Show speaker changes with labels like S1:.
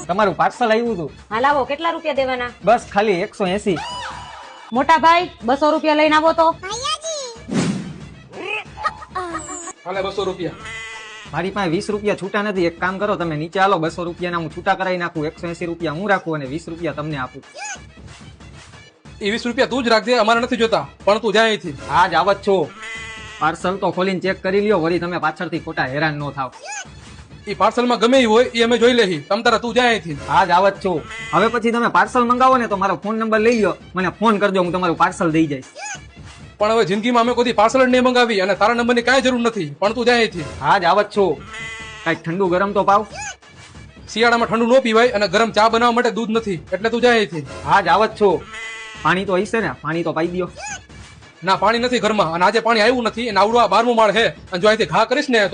S1: તમારું પાર્સલ આવ્યું હતું.
S2: હા લાવો, કેટલા રૂપિયા દેવાના?
S1: બસ ખાલી 180.
S2: મોટા ભાઈ 200 રૂપિયા લઈને આવો તો.
S3: હાલે 200 રૂપિયા.
S1: મારી પાસે 20 રૂપિયા છૂટા નથી. એક કામ કરો, તમે નીચે આલો, 200 રૂપિયાના હું છૂટા કરાવી નાખું. 180 રૂપિયા હું રાખું અને 20 રૂપિયા તમને આપું.
S3: એ 20 રૂપિયા તું જ રાખજે, અમારે નથી જોતા. પણ તું જાય અહીંથી.
S1: આજ આવત છો. પાર્સલ તો ખોલીને ચેક કરી લ્યો, વળી તમે પાછળથી ખોટા હેરાન ન થાવ.
S3: એ પાર્સલમાં ગમે એ હોય એ અમે જોઈ લેહી. તમ તારા તું જાય અહીંથી.
S1: આજ આવત છો. હવે પછી તમે પાર્સલ મંગાવો ને તો મારો ફોન નંબર લઈ લ્યો, મને ફોન કરજો, હું તમારું પાર્સલ દઈ જઈશ.
S3: પણ હવે જિંદગીમાં અમે કોઈ પાર્સલ જ નહીં મંગાવી અને તારા નંબરની કાંઈ જરૂર નથી. પણ તું જાય અહીંથી.
S1: આજ આવત છો. કઈક ઠંડુ ગરમ તો પાવ.
S3: શિયાળામાં ઠંડુ ન પીવાય અને ગરમ ચા બનાવવા માટે દૂધ નથી, એટલે તું જાય અહીંથી.
S1: આજ આવત છો. પાણી તો હશે ને? પાણી તો પાઈ દો.
S3: ના, પાણી નથી ઘરમાં અને આજે પાણી આવ્યું નથી અને આવડું આ 12મું માળ હે અને જો અહીંથી ઘા કરીશ ને